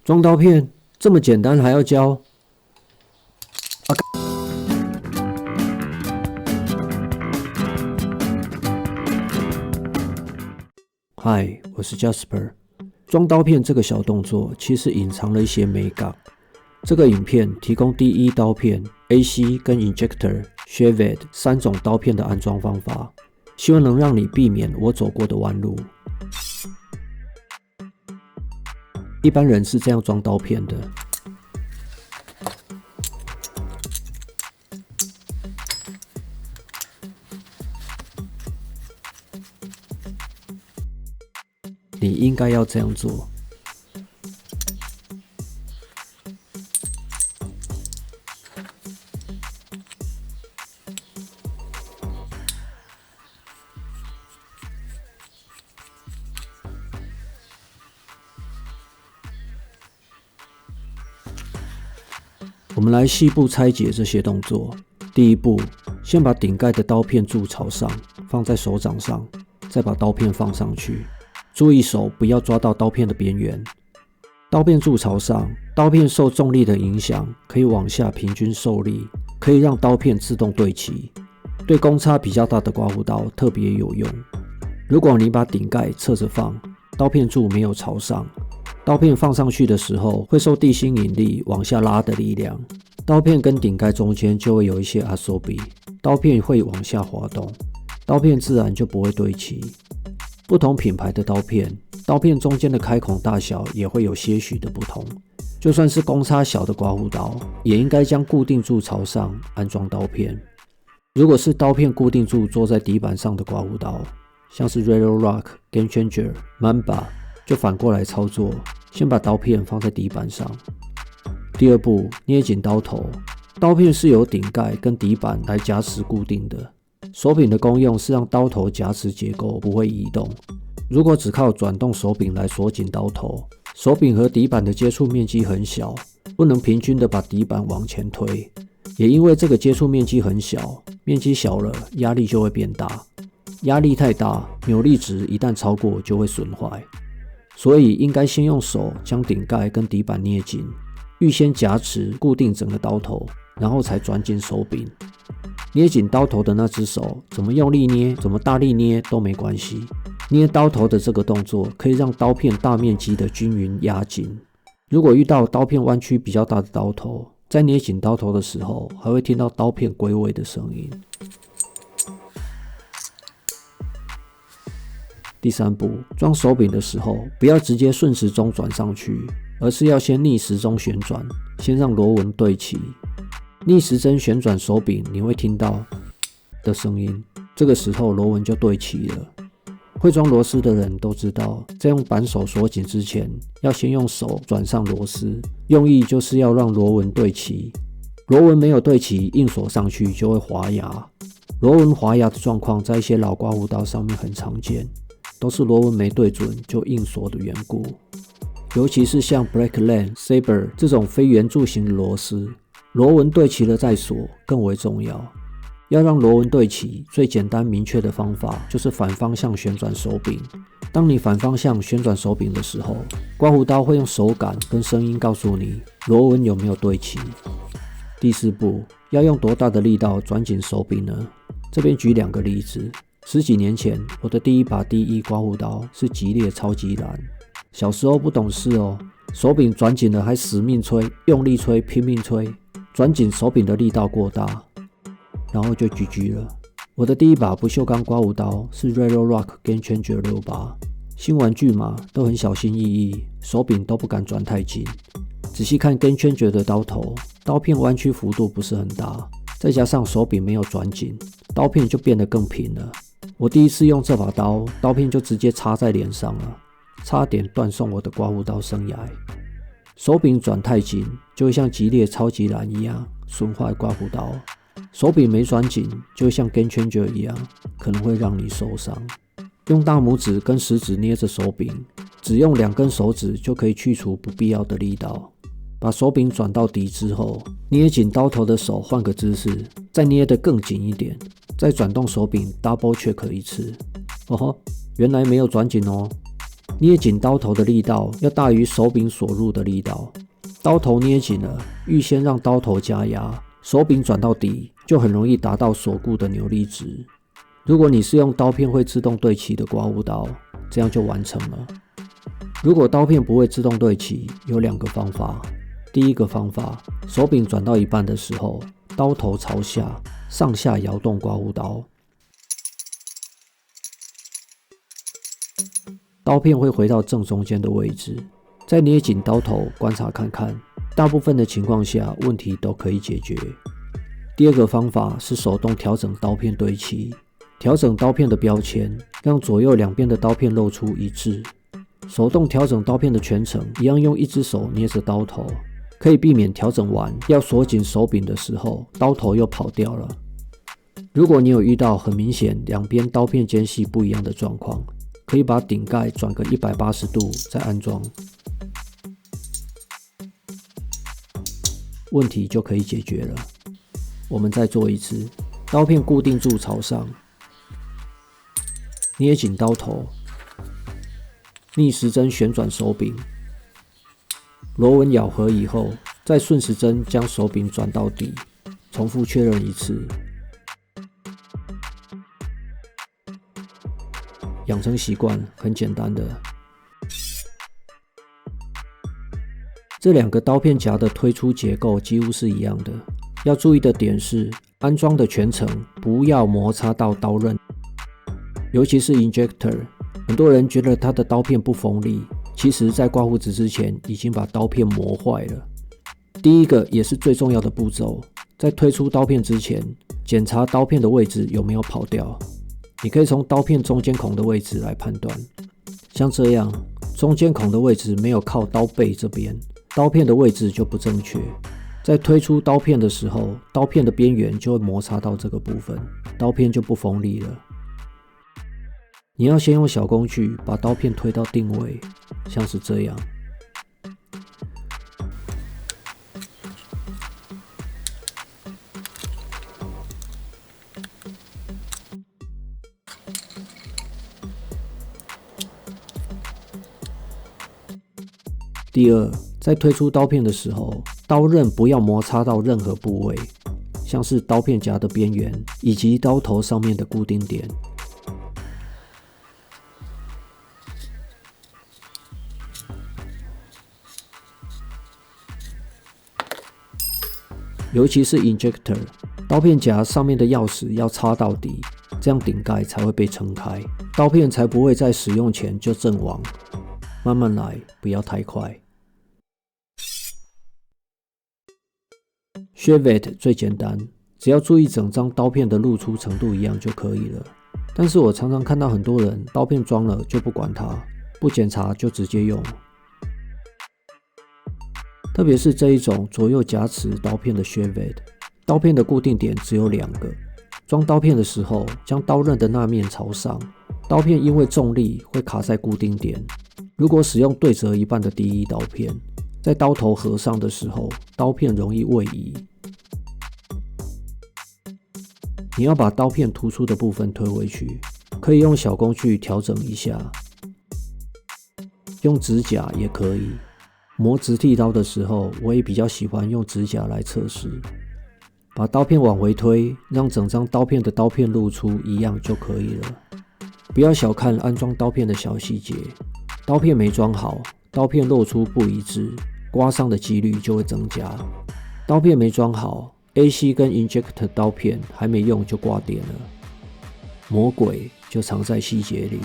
装刀片这么简单还要教？嗨，我是 Jasper。装刀片这个小动作其实隐藏了一些美感。这个影片提供第一刀片、AC 跟 Injector、Shaved 3种刀片的安装方法，希望能让你避免我走过的弯路。一般人是这样装刀片的。你应该要这样做。我们来细部拆解这些动作。第一步，先把顶盖的刀片柱朝上，放在手掌上，再把刀片放上去。注意手不要抓到刀片的边缘。刀片柱朝上，刀片受重力的影响，可以往下平均受力，可以让刀片自动对齐。对公差比较大的刮胡刀特别有用。如果你把顶盖侧着放，刀片柱没有朝上，刀片放上去的时候会受地心引力往下拉的力量，刀片跟顶盖中间就会有一些阿索比，刀片会往下滑动，刀片自然就不会对齐。不同品牌的刀片，刀片中间的开孔大小也会有些许的不同。就算是公差小的刮胡刀，也应该将固定柱朝上安装刀片。如果是刀片固定柱坐在底板上的刮胡刀，像是 Rail-Rock、Game Changer、Mamba， 就反过来操作，先把刀片放在底板上。第二步，捏紧刀头。刀片是由顶盖跟底板来夹持固定的。手柄的功用是让刀头夹持结构不会移动。如果只靠转动手柄来锁紧刀头，手柄和底板的接触面积很小，不能平均的把底板往前推。也因为这个接触面积很小，面积小了，压力就会变大。压力太大，扭力值一旦超过就会损坏。所以应该先用手将顶盖跟底板捏紧，预先夹持固定整个刀头，然后才转紧手柄。捏紧刀头的那只手，怎么用力捏，怎么大力捏都没关系。捏刀头的这个动作可以让刀片大面积的均匀压紧。如果遇到刀片弯曲比较大的刀头，在捏紧刀头的时候，还会听到刀片归位的声音。第三步，装手柄的时候，不要直接顺时钟转上去，而是要先逆时钟旋转，先让螺纹对齐。逆时针旋转手柄，你会听到的声音，这个时候螺纹就对齐了。会装螺丝的人都知道，在用扳手锁紧之前，要先用手转上螺丝，用意就是要让螺纹对齐。螺纹没有对齐，硬锁上去就会滑牙。螺纹滑牙的状况在一些老刮胡刀上面很常见，都是螺纹没对准就硬锁的缘故。尤其是像 Blackland、Saber 这种非圆柱形的螺丝，螺纹对齐了再锁更为重要。要让螺纹对齐，最简单明确的方法就是反方向旋转手柄。当你反方向旋转手柄的时候，刮胡刀会用手感跟声音告诉你螺纹有没有对齐。第四步，要用多大的力道转紧手柄呢？这边举2个例子。10几年前，我的第一把第一刮胡刀是吉列超级蓝。小时候不懂事哦，手柄转紧了还死命吹，用力吹，拼命吹，转紧手柄的力道过大，然后就 GG 了。我的第一把不锈钢刮胡刀是 Rail-Rock Game Changer 68，新玩具嘛，都很小心翼翼，手柄都不敢转太紧。仔细看 Game Changer 的刀头，刀片弯曲幅度不是很大，再加上手柄没有转紧，刀片就变得更平了。我第一次用这把刀，刀片就直接插在脸上了，差点断送我的刮胡刀生涯。手柄转太紧，就会像吉列超级蓝一样损坏刮胡刀；手柄没转紧，就会像 Game Changer 一样，可能会让你受伤。用大拇指跟食指捏着手柄，只用2根手指就可以去除不必要的力道。把手柄转到底之后，捏紧刀头的手换个姿势，再捏得更紧一点，再转动手柄 double check 一次。哦吼，原来没有转紧哦。捏紧刀头的力道要大于手柄锁入的力道。刀头捏紧了，预先让刀头加压，手柄转到底，就很容易达到锁固的扭力值。如果你是用刀片会自动对齐的刮污刀，这样就完成了。如果刀片不会自动对齐，有2个方法。第一个方法，手柄转到一半的时候，刀头朝下，上下摇动刮污刀，刀片会回到正中间的位置。再捏紧刀头，观察看看，大部分的情况下问题都可以解决。第二个方法是手动调整刀片对齐，调整刀片的标签，让左右两边的刀片露出一致。手动调整刀片的全程，一样用一只手捏着刀头，可以避免调整完要锁紧手柄的时候，刀头又跑掉了。如果你有遇到很明显两边刀片间隙不一样的状况，可以把顶盖转个180度再安装，问题就可以解决了。我们再做一次，刀片固定住朝上，捏紧刀头，逆时针旋转手柄，螺纹咬合以后，再顺时针将手柄转到底，重复确认一次。养成习惯很简单的。这2个刀片夹的推出结构几乎是一样的，要注意的点是安装的全程不要摩擦到刀刃，尤其是 injector， 很多人觉得它的刀片不锋利，其实在刮胡子之前已经把刀片磨坏了。第一个也是最重要的步骤，在推出刀片之前，检查刀片的位置有没有跑掉。你可以从刀片中间孔的位置来判断，像这样，中间孔的位置没有靠刀背这边，刀片的位置就不正确。在推出刀片的时候，刀片的边缘就会摩擦到这个部分，刀片就不锋利了。你要先用小工具把刀片推到定位，像是这样。第二，在推出刀片的时候，刀刃不要摩擦到任何部位，像是刀片夹的边缘以及刀头上面的固定点。尤其是 injector， 刀片夹上面的钥匙要插到底，这样顶盖才会被撑开，刀片才不会在使用前就阵亡。慢慢来，不要太快。Shevet 最简单，只要注意整张刀片的露出程度一样就可以了。但是我常常看到很多人刀片装了就不管它，不检查就直接用。特别是这一种左右夹持刀片的 Shevet， 刀片的固定点只有2个。装刀片的时候，将刀刃的那面朝上，刀片因为重力会卡在固定点。如果使用对折一半的第一刀片，在刀头合上的时候，刀片容易位移。你要把刀片突出的部分推回去，可以用小工具调整一下，用指甲也可以。磨直剃刀的时候，我也比较喜欢用指甲来测试。把刀片往回推，让整张刀片的刀片露出一样就可以了。不要小看安装刀片的小细节，刀片没装好，刀片露出不一致，刮伤的几率就会增加。刀片没装好， AC 跟 injector 刀片还没用就挂点了。魔鬼就藏在细节里。